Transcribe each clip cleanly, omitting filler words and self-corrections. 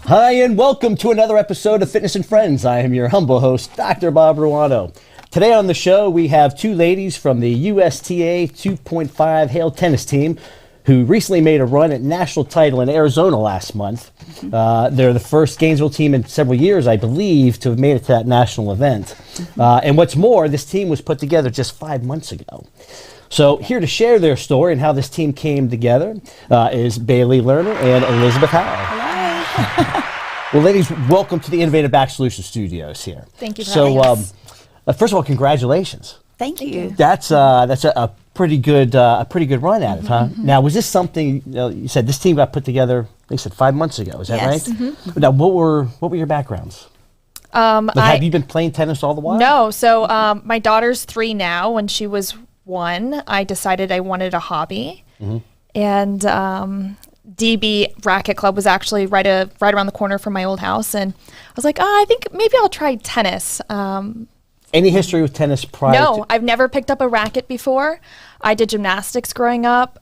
Hi, and welcome to another episode of Fitness and Friends. I am your humble host, Dr. Bob Ruano. Today on the show, we have two ladies from the USTA 2.5 Hale tennis team who recently made a run at national title in Arizona last month. They're the first Gainesville team in several years, I believe, to have made it to that national event. And what's more, this team was put together just 5 months ago. So here to share their story and how this team came together is Bailey Lerner and Elizabeth Howell. Well, ladies, welcome to the Innovative Back Solutions Studios here. Thank you for having us. First of all, congratulations. Thank you. That's a pretty good run at it, huh? Now, was this something you said this team got put together? They said 5 months ago. Is that right? Now, what were your backgrounds? Have you been playing tennis all the while? No. So my daughter's 3 now. When she was 1, I decided I wanted a hobby, and DB Racket Club was actually right around the corner from my old house, and I was like, I think maybe I'll try tennis. Any history with tennis prior? No, I've never picked up a racket before. I did gymnastics growing up.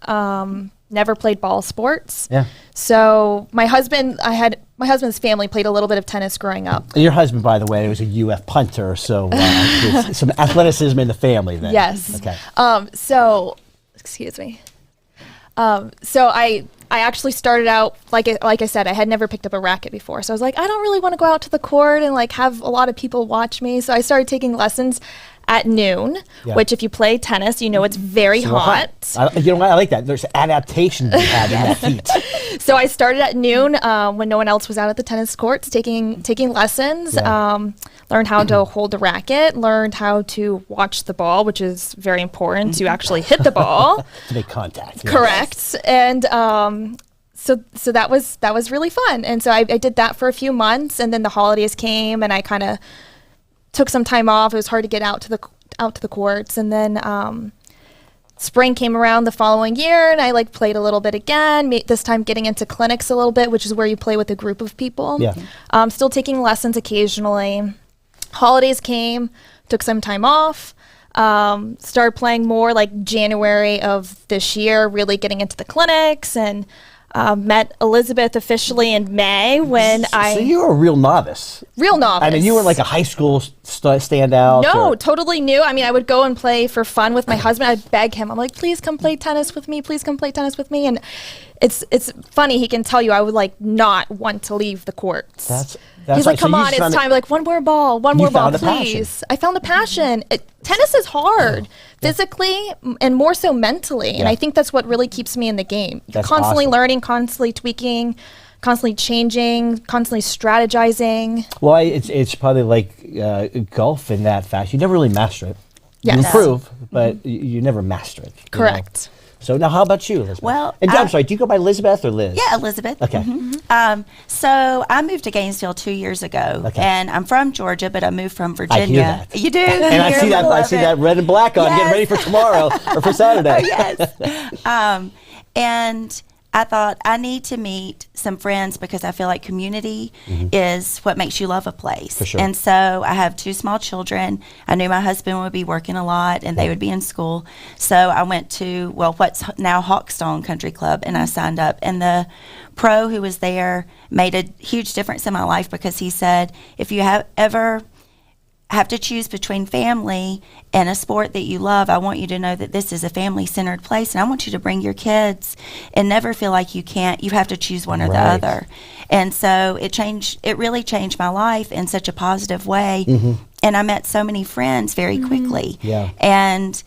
Never played ball sports. Yeah. So my husband's family played a little bit of tennis growing up. And your husband, by the way, was a UF punter, so there's some athleticism in the family then. Yes. Okay. Excuse me. So I actually started out, like I said, I had never picked up a racket before. So I was like, I don't really want to go out to the court and like have a lot of people watch me. So I started taking lessons at noon, which if you play tennis, you know it's very hot. You know what? I like that. There's adaptation to be had in that heat. So I started at noon when no one else was out at the tennis courts taking lessons. Learned how to hold the racket, learned how to watch the ball, which is very important to actually hit the ball. To make contact. Correct. And so that was really fun. And so I did that for a few months, and then the holidays came, and I kind of took some time off. It was hard to get out to the courts, and then spring came around the following year, and I played a little bit again. This time getting into clinics a little bit, which is where you play with a group of people. Yeah. Still taking lessons occasionally. Holidays came, took some time off. Started playing more like January of this year, really getting into the clinics, and met Elizabeth officially in May when So you were a real novice. Real novice. I mean, you were like a high school standout. No, totally new. I mean, I would go and play for fun with my husband. I'd beg him. I'm like, please come play tennis with me. Please come play tennis with me. And it's funny. He can tell you I would not want to leave the courts. He's like, come on, it's time. Like, one more ball, please. I found a passion. Tennis is hard physically and more so mentally. And I think that's what really keeps me in the game. That's constantly awesome. Learning, constantly tweaking, constantly changing, constantly strategizing. Well, it's probably like golf in that fact. You never really master it. Yes. You improve, but you never master it. Correct. So now how about you, Elizabeth? Well, and I'm sorry, do you go by Elizabeth or Liz? Yeah, Elizabeth. Okay. So I moved to Gainesville 2 years ago, and I'm from Georgia, but I moved from Virginia. I hear that. You do? And I see that red and black on, getting ready for tomorrow or for Saturday. Yes. And I thought I need to meet some friends because I feel like community is what makes you love a place. For sure. And so I have 2 small children. I knew my husband would be working a lot and they would be in school. So I went to, what's now Hawkstone Country Club, and I signed up. And the pro who was there made a huge difference in my life because he said, if you ever have to choose between family and a sport that you love, I want you to know that this is a family-centered place, and I want you to bring your kids and never feel like you have to choose one or the other. And so it really changed my life in such a positive way. And I met so many friends very quickly and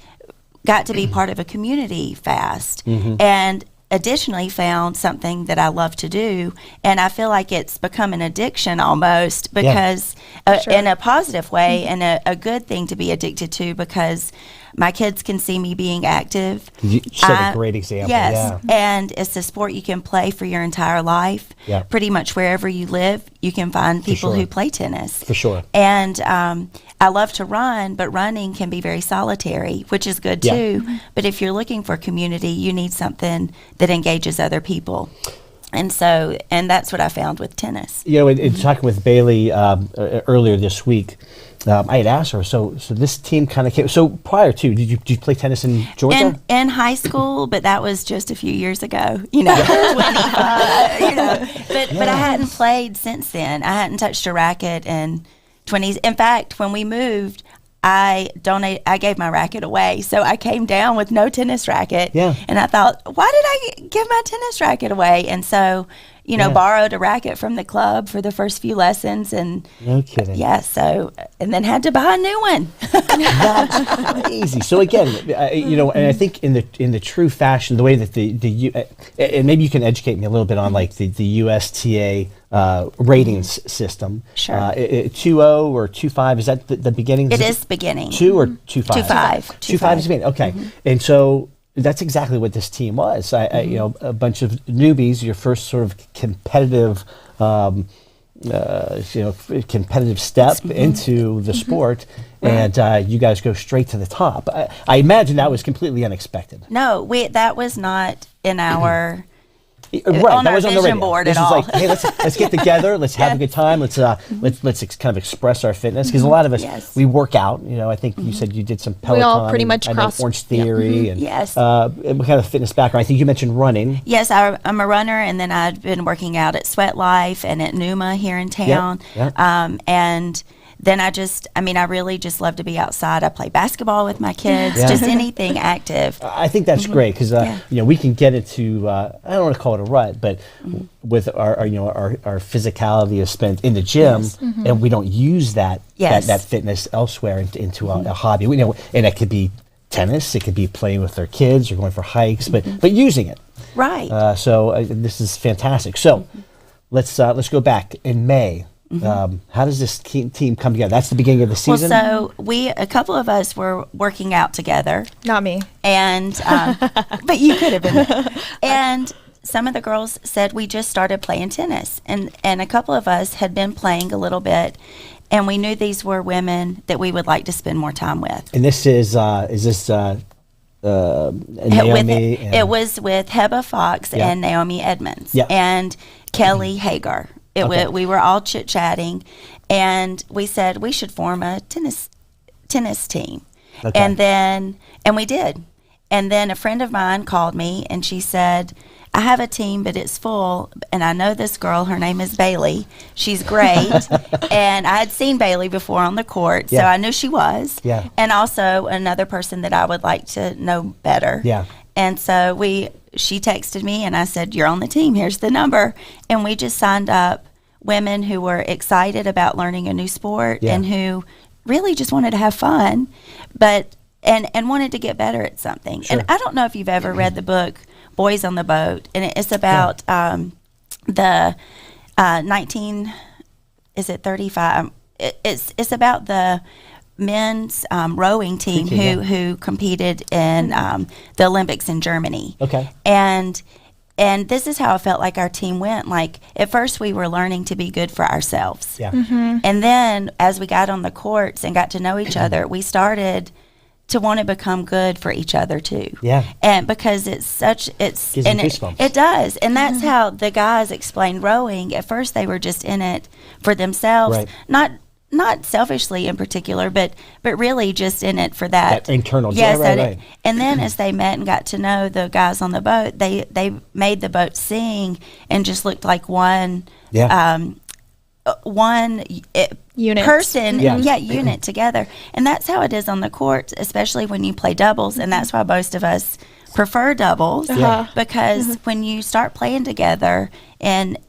got to be part of a community fast. And additionally found something that I love to do, and I feel like it's become an addiction almost because in a positive way and a good thing to be addicted to because my kids can see me being active. You set a great example. Yes, and it's a sport you can play for your entire life. Pretty much wherever you live, you can find people who play tennis. For sure. And I love to run, but running can be very solitary, which is good too. But if you're looking for community, you need something that engages other people. And so, and that's what I found with tennis. You know, in talking with Bailey earlier this week, I had asked her, so this team kind of came, so prior to, did you play tennis in Georgia? In high school, but that was just a few years ago, you know, 25, you know. But I hadn't played since then. I hadn't touched a racket in 20s. In fact, when we moved, I gave my racket away. So I came down with no tennis racket. Yeah. And I thought, why did I give my tennis racket away? And so, you know, borrowed a racket from the club for the first few lessons. And No kidding. yeah, so, and then had to buy a new one. That's crazy. So again, you know, and I think in the true fashion, the way that and maybe you can educate me a little bit on like the USTA ratings system. Sure. 2.0 or 2.5, is that the beginning? It is beginning. 2 or 2.5? 2.5. 2.5 is the beginning. Okay. And so that's exactly what this team was. You know, a bunch of newbies, your first sort of competitive competitive step into the sport, and you guys go straight to the top. I imagine that was completely unexpected. No, that was not in our Right, on that our was on the vision radio. board This at is all. like, hey, let's get together, let's have a good time, let's kind of express our fitness, because a lot of us we work out. You know, I think you said you did some Peloton. We all pretty much I know Orange Theory and Yes. what kind of fitness background. I think you mentioned running. Yes, I'm a runner, and then I've been working out at Sweat Life and at Numa here in town. And then I really just love to be outside. I play basketball with my kids, just anything active. I think that's great, because you know, we can get into I don't want to call it a rut, but with our physicality is spent in the gym, and we don't use that fitness elsewhere into a hobby. We know, and it could be tennis, it could be playing with their kids or going for hikes, but using it. Right. So this is fantastic. So let's go back in May. How does this team come together? That's the beginning of the season. Well, so a couple of us were working out together. Not me. And but you could have been there. And some of the girls said we just started playing tennis, and a couple of us had been playing a little bit, and we knew these were women that we would like to spend more time with. And this is this Naomi? It was with Heba Fox and Naomi Edmonds and Kelly Hagar. We were all chit-chatting, and we said we should form a tennis team. Okay. And we did. And then a friend of mine called me, and she said, I have a team, but it's full, and I know this girl, her name is Bailey. She's great. And I had seen Bailey before on the court, so I knew she was. Yeah. And also another person that I would like to know better. Yeah. And so she texted me, and I said, you're on the team, here's the number. And we just signed up women who were excited about learning a new sport and who really just wanted to have fun, but and wanted to get better at something. Sure. And I don't know if you've ever read the book Boys on the Boat, and it's about the 35. It's about the men's rowing team who competed in the Olympics in Germany. Okay. And this is how I felt like our team went. Like, at first we were learning to be good for ourselves. Yeah. And then as we got on the courts and got to know each other, we started to want to become good for each other too. Yeah. And because it does. And that's how the guys explained rowing. At first they were just in it for themselves, not selfishly in particular, but really just in it for that internal. Yes, right. And then as they met and got to know the guys on the boat, they made the boat sing and just looked like one unit person, unit together. And that's how it is on the court, especially when you play doubles. And that's why most of us prefer doubles, because when you start playing together and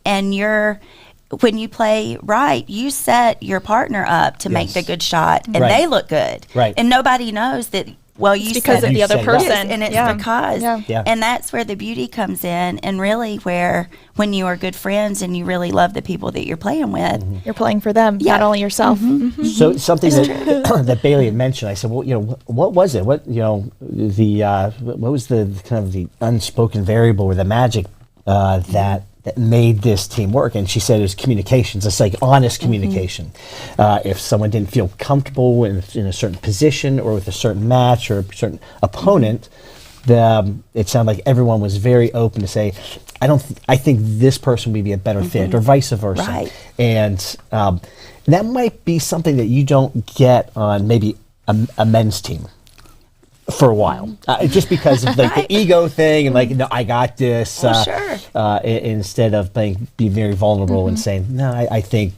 when you play right, you set your partner up to make the good shot, and they look good. Right. And nobody knows that, well, you because of the other person. Yes, and it's because. Yeah. And that's where the beauty comes in, and really where when you are good friends and you really love the people that you're playing with. You're playing for them, not only yourself. So something that Bailey had mentioned, I said, well, you know, what was it? What was the kind of the unspoken variable or the magic that made this team work? And she said it was communications. It's like honest communication. If someone didn't feel comfortable in a certain position or with a certain match or a certain opponent, it sounded like everyone was very open to say, I think this person would be a better fit, or vice versa. Right. And that might be something that you don't get on maybe a men's team for a while, just because of like the ego thing and like, no, I got this. Sure. Instead of being very vulnerable and saying, no, I think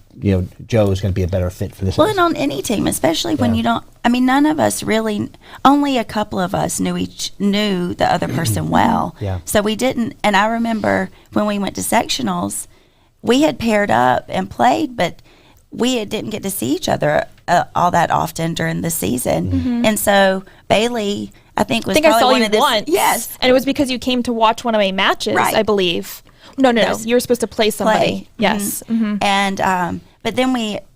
Joe is going to be a better fit for this. Well, and on any team, especially when you don't. I mean, none of us really. Only a couple of us knew the other person well. Yeah. So we didn't. And I remember when we went to sectionals, we had paired up and played, but we didn't get to see each other all that often during the season. And so Bailey, I think, was I saw one you of this. once. Yes, and it was because you came to watch one of my matches, Right. I believe. No, you were supposed to play somebody. Yes. And but then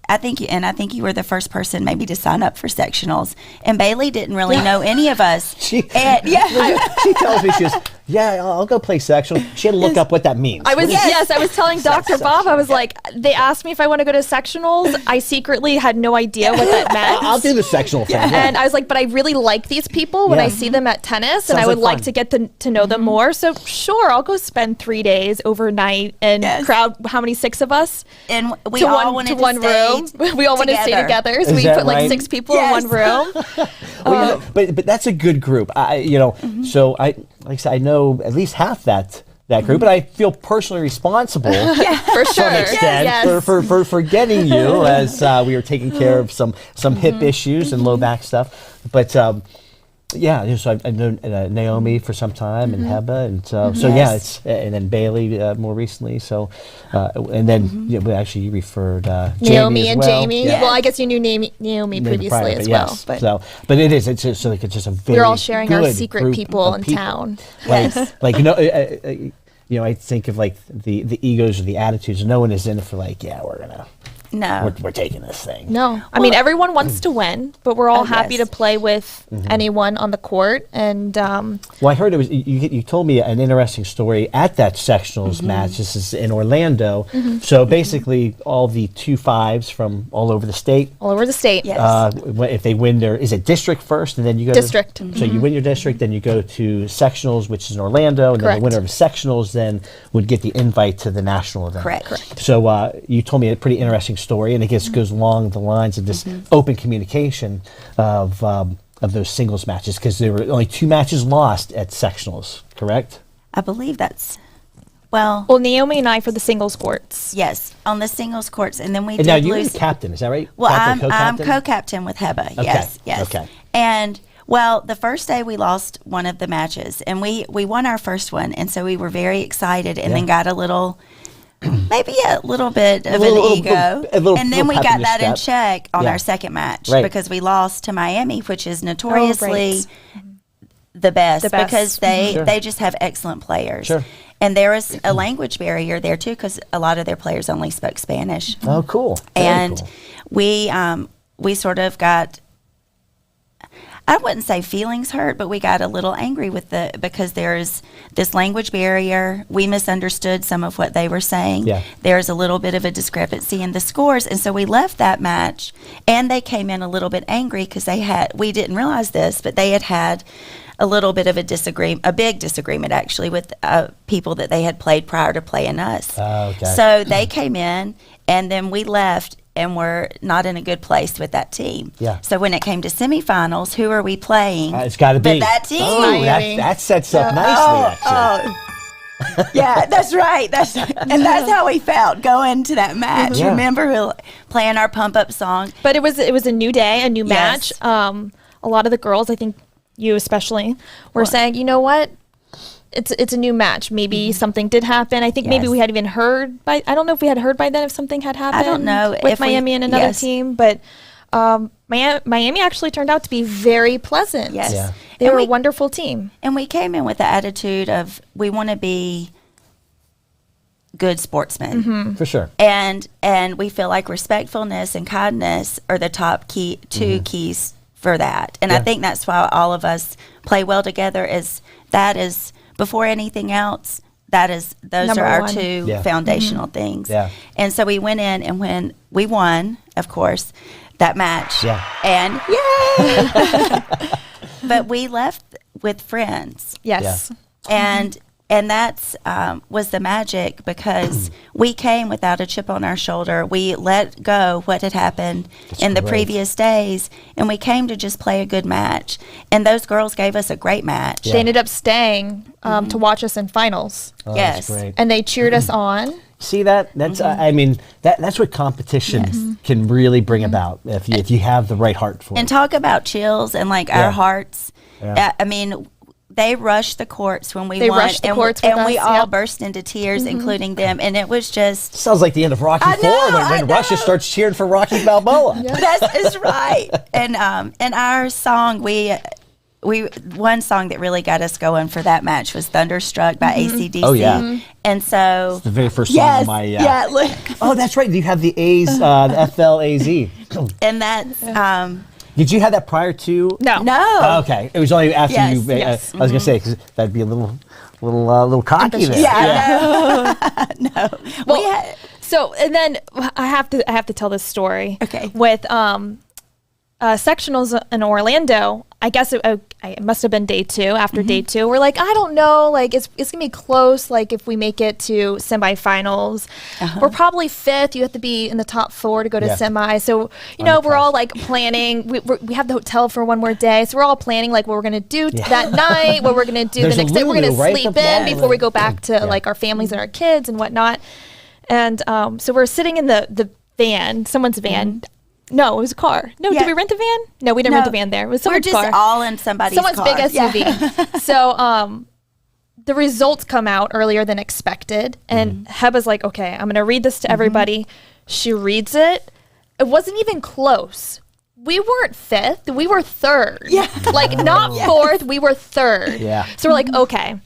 I think you were the first person maybe to sign up for sectionals. And Bailey didn't really know any of us. She tells me, she goes, I'll go play sectional. She had to look up what that means. I was telling Dr. Bob, I was like, they asked me if I want to go to sectionals. I secretly had no idea what that meant. I'll do the sectional thing. Yeah. And I was like, but I really like these people when I see them at tennis, and I would like to get to know them more. So sure, I'll go spend 3 days overnight and crowd how many, 6 of us? And we all wanted to one stay room. We all wanted to stay together. So Is we that put like right? 6 people in one room. Well, but that's a good group. So like I said, I know at least half that group, and I feel personally responsible For sure. to an extent for getting you as we were taking care of some hip issues and low back stuff. But so I've known Naomi for some time and Heba, and it's and then Bailey more recently. So and then actually you referred Naomi Jamie as and well. Jamie. Yeah. Well, I guess you knew Naomi previously as well. Yes. But But it is. It's just a very we're all sharing our good secret group people of in people. town. Like I think of like the egos or the attitudes. No one is in it for like, we're taking this thing. No, I mean everyone wants to win, but we're all happy yes. to play with anyone on the court. And Well, I heard it was you told me an interesting story at that sectionals match. This is in Orlando. So basically, all the 2-5s from all over the state. all over the state. Yes. If they win is it district first, and then you go District. So you win your district, then you go to sectionals, which is in Orlando, and then Correct. the winner of sectionals then would get the invite to the national event. Correct. So you told me a pretty interesting story, and I guess goes along the lines of this open communication of those singles matches, because there were only 2 matches lost at sectionals, correct? I believe that's well, Naomi and I for the singles courts. yes, on the singles courts, and then we And did now you're lose. the captain, is that right? Well, Captain, I'm co-captain? co-captain with Heba. Yes. Okay. And well, the first day we lost one of the matches, and we won our first one, and so we were very excited, and then got a little. Maybe a little bit of an ego. And then we pep in got your that in step. check on Yeah. our second match Right. because we lost to Miami, which is notoriously the best, The best. because they Sure. they just have excellent players. Sure. And there is a language barrier there too, because a lot of their players only spoke Spanish. Oh, cool. Very And cool. we sort of got, I wouldn't say feelings hurt, but we got a little angry because there's this language barrier. We misunderstood some of what they were saying. Yeah. There's a little bit of a discrepancy in the scores, and so we left that match, and they came in a little bit angry because we didn't realize this, but they had a little bit of a big disagreement actually with people that they had played prior to playing us. Oh, okay. So they came in, and then we left, and we're not in a good place with that team. Yeah. So when it came to semifinals, who are we playing? It's got to be. But that team. Oh, that sets up nicely, actually. Yeah, that's right. And that's how we felt going to that match. Yeah. Remember, we were playing our pump up song. But it was a new day, a new match. Yes. A lot of the girls, I think you especially, were saying, you know what? It's a new match. Maybe something did happen. I think maybe Yes. we had even heard I don't know if we had heard by then if something had happened. don't know with if we- Miami and another yes. team, but Miami actually turned out to be very pleasant. Yes. Yeah. They And were we- a wonderful team. And we came in with the attitude of we want to be good sportsmen. For sure. And we feel like respectfulness and kindness are the top two keys for that. And I Yeah. think that's why all of us play well together. That is before anything else. Those Number are our one. 2 Yeah. foundational things. Yeah. And so we went in, and when we won, of course, that match. Yeah. And yay! But we left with friends. Yes. And And that's was the magic, because we came without a chip on our shoulder. We let go what had happened in the previous days, and we came to just play a good match. And those girls gave us a great match. They ended up staying to watch us in finals. Oh, Yes. that's great. And they cheered us on. See that? That's I mean that's what competition can really bring about if you have the right heart for And it. talk about chills and like Yeah. our hearts. Yeah. I mean, they rushed the courts when we They won, rushed the and, courts with and we us, all yep. burst into tears, including them. And it was just Sounds like the end of Rocky I know, IV I when Russia know. starts cheering for Rocky Balboa. that's right. And our song, we one song that really got us going for that match was "Thunderstruck" by AC/DC. Oh, yeah. And so The very first song yes, of my yeah, look, Oh, that's right. You have the A's, the FLAZ. and that's Did you have that prior to? No. no. Oh, okay. It was only after Yes, you. yes. I was gonna say, 'cause that'd be a little cocky there. Yeah, no. Well, We had, so and then I have to tell this story. Okay. With sectionals in Orlando, I guess it must have been day 2. After day 2, we're like, I don't know, like it's gonna be close. Like if we make it to semifinals, we're probably 5th. You have to be in the top 4 to go to Yeah. semi. So we're all like planning. We have the hotel for one more day, so we're all planning like what we're gonna do that night, what we're gonna do There's the a next day. We're gonna Lulu right sleep up the in alley. before we go back to like our families and our kids and whatnot. And so we're sitting in the van, someone's van. No, it was a car. No, Yeah. did we rent a van? No, we didn't rent a van there. It was we're someone's just car. all in somebody's Someone's car. big SUV. Yeah. So the results come out earlier than expected. And Heba's like, okay, I'm going to read this to everybody. She reads it. It wasn't even close. We weren't 5th. We were 3rd. Yeah. Like not 4th. We were 3rd. Yeah. So we're like, okay,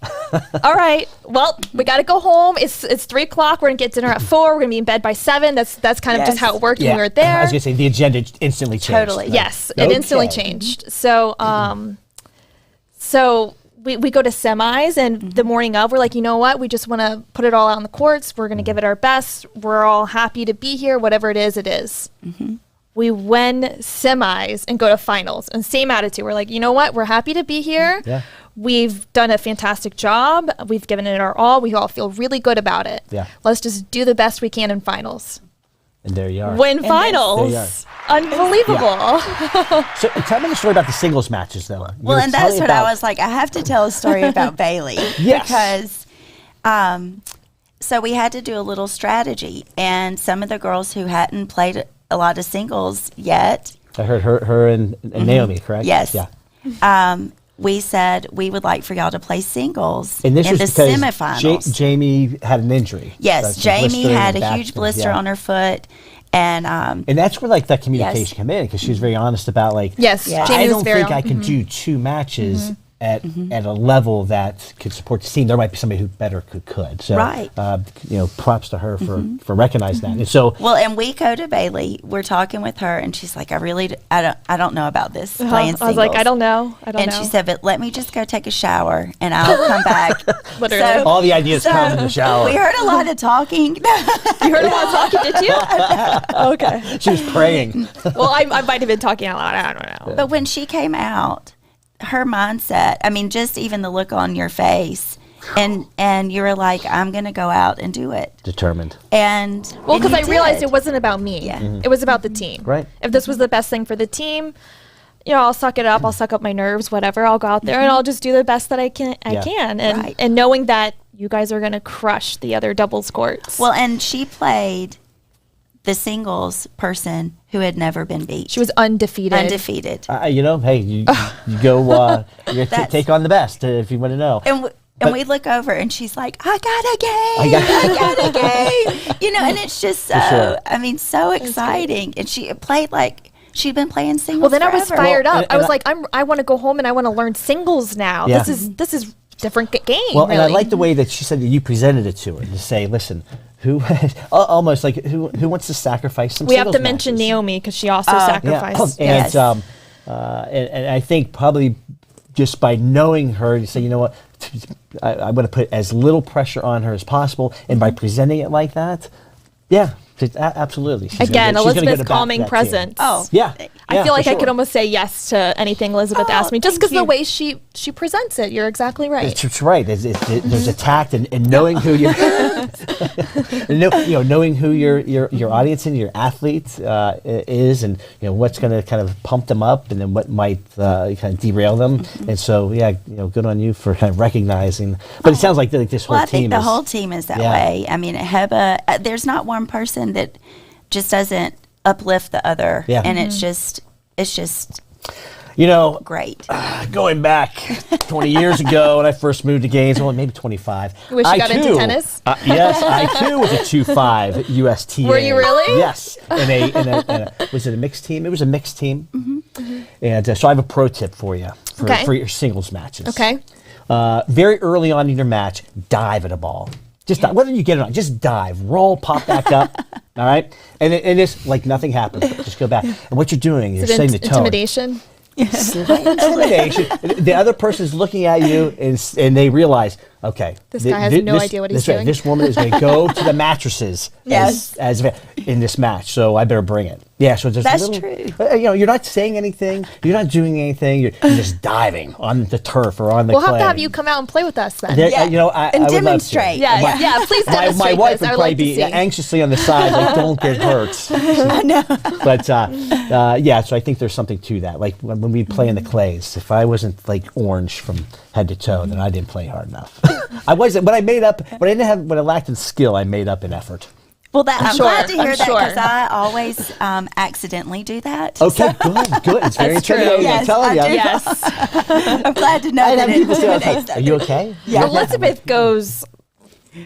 all right. Well, we got to go home. It's 3 o'clock. We're gonna get dinner at 4. We're gonna be in bed by 7. That's kind of just Yes. how it worked Yeah. when we were there. I was gonna say the agenda instantly changed. Totally. Like, Yes, it instantly okay. changed. So, so we go to semis, and the morning of, we're like, you know what? We just want to put it all out on the courts. We're going to give it our best. We're all happy to be here. Whatever it is, it is. We win semis and go to finals, and same attitude. We're like, you know what? We're happy to be here. Yeah. We've done a fantastic job. We've given it our all. We all feel really good about it. Yeah. Let's just do the best we can in finals. And there you are. Win There finals. you Unbelievable. So tell me the story about the singles matches, though. You Well, were and telling that's what about- I was like, I have to tell a story about Bailey. Yes. Because, so we had to do a little strategy. And some of the girls who hadn't played a lot of singles yet, I heard her and Naomi, correct? yes. Yeah. We said we would like for y'all to play singles And this in was the because semifinals. Jamie had an injury. Yes, That's a Jamie blister had in the a back huge thing, blister yeah. on her foot. And And that's where like that communication came in, because she was very honest about like, Yes, Yeah. Jamie I was don't very think I can do 2 matches at a level that could support the team. There might be somebody who better could. So, Right. props to her for recognizing that. And so, well, and we go to Bailey. We're talking with her, and she's like, I don't know about this playing singles. I was like, I don't know. And she said, but let me just go take a shower, and I'll come back. Literally. all the ideas come in the shower. We heard a lot of talking. You heard a lot of talking, did you? Okay. She was praying. Well, I might have been talking out loud. I don't know. But when she came out, her mindset, I mean, just even the look on your face, and you were like, I'm going to go out and do it. Determined. And Well, and because you I realized did. it wasn't about me. Yeah. It was about the team. Right. If this was the best thing for the team, I'll suck it up. I'll suck up my nerves, whatever. I'll go out there and I'll just do the best that I can. And Right. and knowing that you guys are going to crush the other doubles courts. Well, and she played the singles person who had never been beat. she was undefeated. undefeated. Hey, you go, you take on the best if you want to know. And we look over, and she's like, I got a game. And it's just so, sure. I mean, so exciting. And she played like she'd been playing singles Well, then I was forever. fired Well, up. and I was I- like, I want to go home and I want to learn singles now. Yeah. This is different game. Well, really. and I like the way that she said that you presented it to her, to say, listen, who almost like who wants to sacrifice some we have to singles mention matches? Naomi because she also sacrificed. Yeah. Yes. And I think probably just by knowing her, you say, you know what, I'm going to put as little pressure on her as possible, and by presenting it like that, yeah, absolutely. She's Again, gonna go Elizabeth's to bat calming for that team. presence. Oh, Yeah. I feel like for I could sure. almost say yes to anything Elizabeth asked me, just thank because the you. way she presents it. You're exactly right. It's right. There's a tact and knowing who you knowing who your audience and your athlete is, and what's going to kind of pump them up, and then what might kind of derail them. And so, good on you for kind of recognizing. But it sounds like this whole Well, I team think the is, whole team is that Yeah. way. I mean, Heba, there's not one person that just doesn't uplift the other. Yeah. And it's just great. Going back 20 years ago when I first moved to Gainesville, maybe 25. Wish you got into tennis? Yes, I too was a 2-5 USTA. Were you really? Yes. Was it a mixed team? It was a mixed team. And so I have a pro tip for you for your singles matches. Okay. Very early on in your match, dive at a ball. Just dive. Whether you get it or not, just dive, roll, pop back up. All right, and it's like nothing happens. Just go back, and what you're doing, you're Is it setting the tone. intimidation? Slight intimidation. The other person is looking at you, and they realize, okay, This guy has no idea what he's that's right, doing. This woman is going to go to the mattresses Yes. as in this match, so I better bring it. Yeah, so there's That's a little, true. you're not saying anything, you're not doing anything, you're just diving on the turf or on the We'll clay. have to have you come out and play with us then. There- Yeah. I and would love to. demonstrate. Yeah, please My demonstrate wife this. would I would probably like to be see. anxiously on the side, like, don't get hurt. I know. But so I think there's something to that. Like when we play in the clays, if I wasn't like orange from head to toe, then I didn't play hard enough. I wasn't. When I lacked in skill, I made up in effort. Well, I'm sure, glad to hear I'm that sure. because I always accidentally do that. Okay, good. It's very That's true. intimidating. Yes, I'm telling you. I do. Yes. I'm glad to know I that have people say, all the time, intimidates "Are you okay?" Yeah. Elizabeth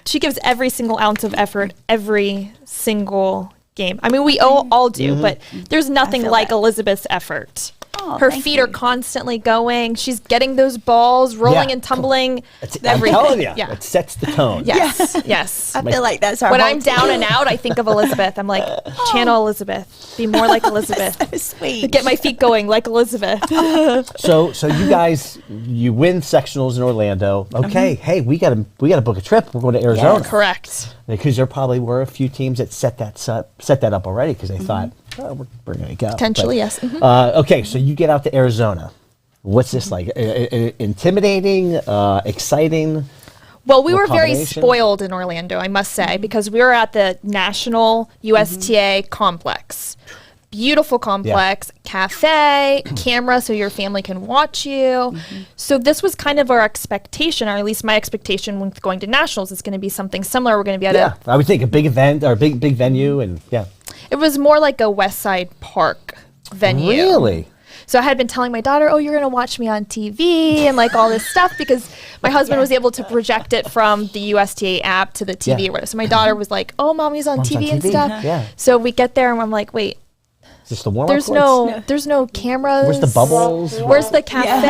she gives every single ounce of effort every single game. I mean, we all do, but there's nothing feel like that. Elizabeth's effort. Oh, Her thank feet you. are constantly going. She's getting those balls rolling Yeah. and tumbling. I'm Everything. telling you, Yeah. it sets the tone. Yes, yes. I feel like that's our When whole I'm down and out, I think of Elizabeth. I'm like, channel Elizabeth. Be more like Elizabeth. so sweet. Get my feet going like Elizabeth. So you guys, you win sectionals in Orlando. Okay, hey, we got to book a trip. We're going to Arizona. Correct. Because there probably were a few teams that set that up already because they thought, oh, we're going to go. Potentially, But, yes. Mhm. Okay, so you get out to Arizona. What's this like? Intimidating, exciting? Well, we What were very combination? spoiled in Orlando, I must say, because we were at the National USTA complex. Beautiful complex, cafe, camera so your family can watch you. So this was kind of our expectation, or at least my expectation with going to Nationals is going to be something similar. We're going to be at Yeah, I would think a big event or a big venue, and yeah. it was more like a West Side Park venue. Really? So I had been telling my daughter, oh, you're going to watch me on TV and like all this stuff because my husband was able to project it from the USTA app to the TV Yeah. or whatever. So my daughter was like, oh, mommy's on Mom's on TV and TV. stuff. Yeah. So we get there and I'm like, wait, Is this the warm-up there's no cameras. Where's the bubbles? Where's the cafe?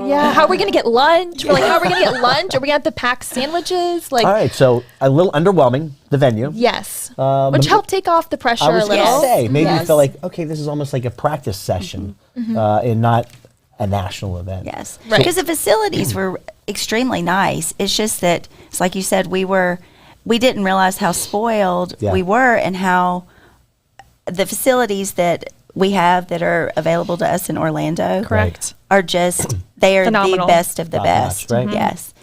Yeah. How are we going to get lunch? We're like, how are we going to get lunch? Are we going to have to pack sandwiches? Like, All right, so a little underwhelming, the venue. yes. Which helped take off the pressure I a was going little. to say, maybe you Yes. felt like, okay, this is almost like a practice session and not a national event. Yes, Right. because the facilities were extremely nice. It's just that it's like you said, we didn't realize how spoiled Yeah. we were and how the facilities that we have that are available to us in Orlando Correct. are just they are Phenomenal. the best of the Top best. notch, right? Yes,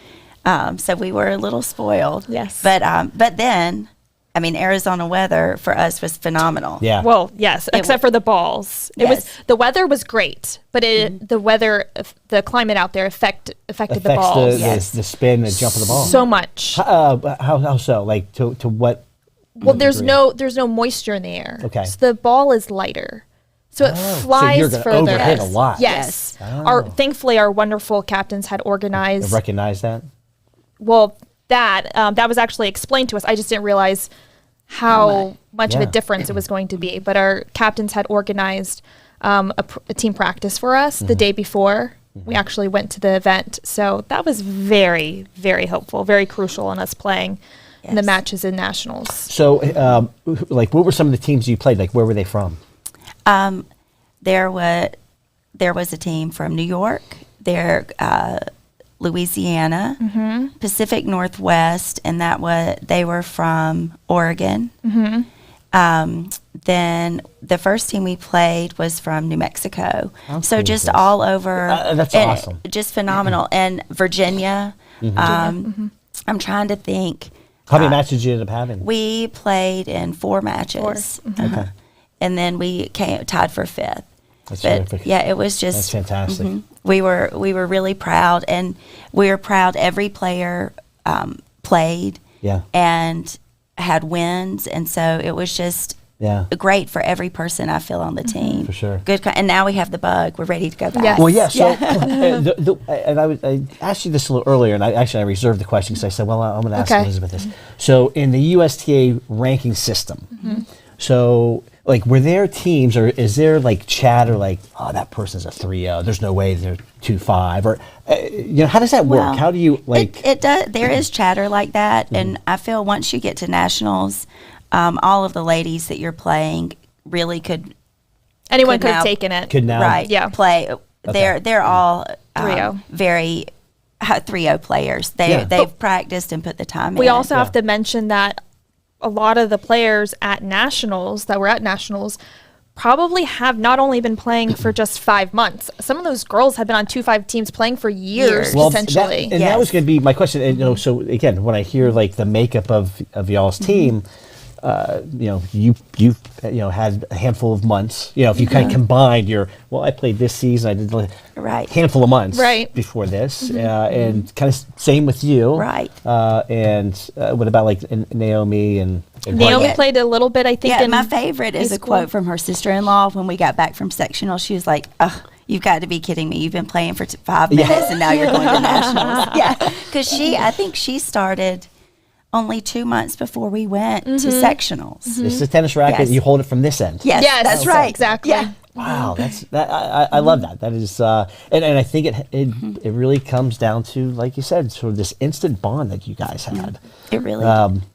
so we were a little spoiled. Yes. but then I mean Arizona weather for us was phenomenal. Yeah. Well, yes, except for the balls. It was Yes. the weather was great, but the climate out there affected the affects balls Yes. the spin and jump of the ball. so much. How so? Like to what? Well, there's degree? no moisture in the air. Okay. So the ball is lighter. So it So flies you're gonna further. overhit a lot. Yes. Oh. Thankfully our wonderful captains had I organized recognize that. that was actually explained to us. I just didn't realize how much of a Yeah. difference it was going to be. But our captains had organized a team practice for us Mm-hmm. the day before. We actually went to the event. So that was very, very helpful, very crucial in us playing in the Yes. matches in nationals. So, like, what were some of the teams you played? Like, where were they from? There was a team from New York, Louisiana, Pacific Northwest, and they were from Oregon, Then the first team we played was from New Mexico. How So cool just is this? all over. That's and awesome. Just phenomenal. And Virginia, I'm trying to think. How many matches did you end up having? We played in 4 matches. Okay. And then we tied for 5th. That's But terrific. yeah, it was just That's fantastic. we were really proud, and we were proud every player played Yeah. and had wins, and so it was just Yeah. great for every person I feel on the team. For sure. Good, and now we have the bug. We're ready to go back. Yes. Well, yeah. So, and I asked you this a little earlier, and I reserved the question because I said, well, I'm going to ask Okay. Elizabeth this. So, in the USTA ranking system, so like, were there teams, or is there like chatter, like, oh, that person's a 3-0, there's no way they're 2-5, or how does that work? Well, How do you like? It does. There is chatter like that, and I feel once you get to nationals, all of the ladies that you're playing really could Anyone could now- have taken it. Could now, right Yeah. play. They're all 3-0. very 3-0 players. Yeah. They've practiced and put the time in. We also Yeah. have to mention that a lot of the players at nationals that were at nationals probably have not only been playing for just 5 months. Some of those girls have been on 2-5 teams playing for years, Well, potentially. That was going to be my question. And, so again, when I hear like the makeup of y'all's team, you've had a handful of months. If you kind of combined I played this season, I did a Right. handful of months Right. before this, and kind of same with you. Right. And what about like Naomi and Naomi Yeah. played a little bit, I think. Yeah, in my favorite is high a school. quote from her sister-in-law when we got back from sectional. She was like, "Ugh, you've got to be kidding me. You've been playing for 5 minutes and now you're going to nationals." Yeah, because I think she started only 2 months before we went to sectionals. This is a tennis racket. Yes. You hold it from this end. Yes, Yes, that's right. exactly. Yeah. Wow, I love that. That is, and I think it really comes down to, like you said, sort of this instant bond that you guys had. It really.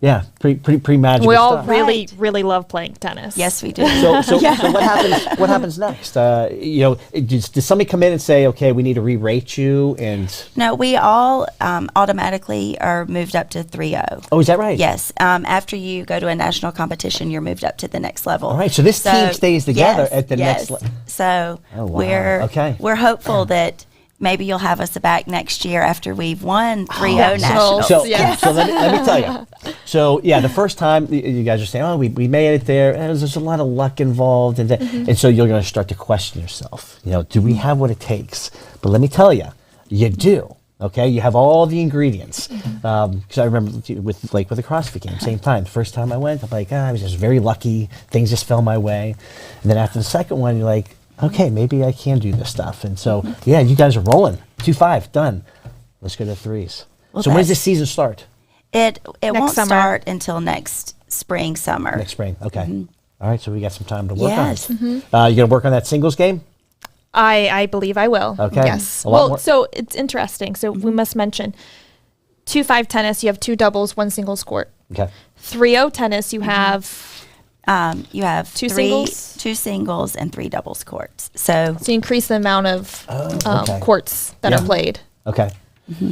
Yeah, pretty magical. We all stuff. really, really love playing tennis. Yes, we do. So what happens? What happens next? Does somebody come in and say, okay, we need to re-rate you? And No, we all automatically are moved up to 3-0. oh, is that right? Yes. After you go to a national competition, you're moved up to the next level. All right. So this team stays together at the next. So Oh, wow. Okay. we're hopeful that maybe you'll have us back next year after we've won 3-0 nationals. So, Yes. so let me tell you. So yeah, the first time you guys are saying, "Oh, we made it there," and there's a lot of luck involved, and so you're going to start to question yourself. Do we have what it takes? But let me tell you, you do. Okay, you have all the ingredients. Because I remember with the CrossFit game, same time. The first time I went, I'm like, I was just very lucky. Things just fell my way. And then after the second one, you're like, okay, maybe I can do this stuff. And so, yeah, you guys are rolling. 2-5, done. Let's go to 3s. Well, So when does that's- this season start? It won't summer. start until next spring, summer. Next spring. Okay. All right, so we got some time to work Yes. on it. You going to work on that singles game? I believe I will. Okay. Yes. A lot Well, more- so it's interesting. So we must mention 2-5 tennis, you have 2 doubles, 1 singles court. Okay. 3-0 tennis, you have You have 2 three, singles? 2 singles, and 3 doubles courts. So so you increase the amount of okay. courts that Yeah. are played. Okay.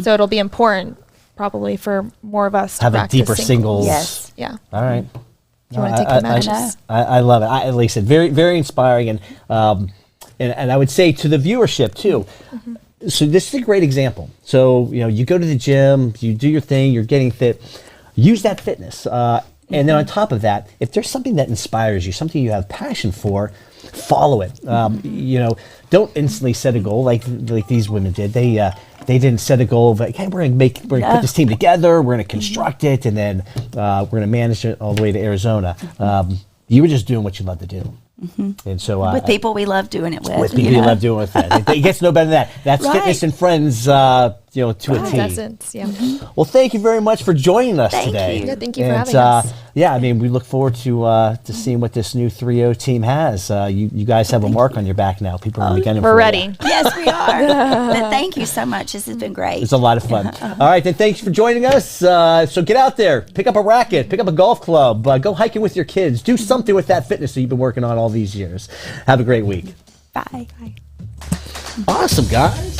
So it'll be important probably for more of us to Have a practice deeper singles. yes, Yeah. All right. If you want to take I- the I- matches. I love it. At least it very, very inspiring, and I would say to the viewership too. So this is a great example. So you go to the gym, you do your thing, you're getting fit. Use that fitness, and then on top of that, if there's something that inspires you, something you have passion for, follow it. Don't instantly set a goal like these women did. They didn't set a goal of like, hey, we're gonna put this team together, we're gonna construct it, and then we're gonna manage it all the way to Arizona. You were just doing what you love to do, and so with people we love doing it with. with people you love doing with that. It gets no better than that. That's Right. fitness and friends, to a T. Essence, yeah. Well, thank you very much for joining us Thank today. you. Yeah, thank you for And, having us. Yeah, I mean, we look forward to seeing what this new 3-0 team has. You guys have a mark on your back now. People are beginning. We're ready. Yes, we are. But thank you so much. This has been great. It's a lot of fun. All right, then thanks for joining us. So get out there, pick up a racket, pick up a golf club, go hiking with your kids, do something with that fitness that you've been working on all these years. Have a great week. Bye. Awesome, guys.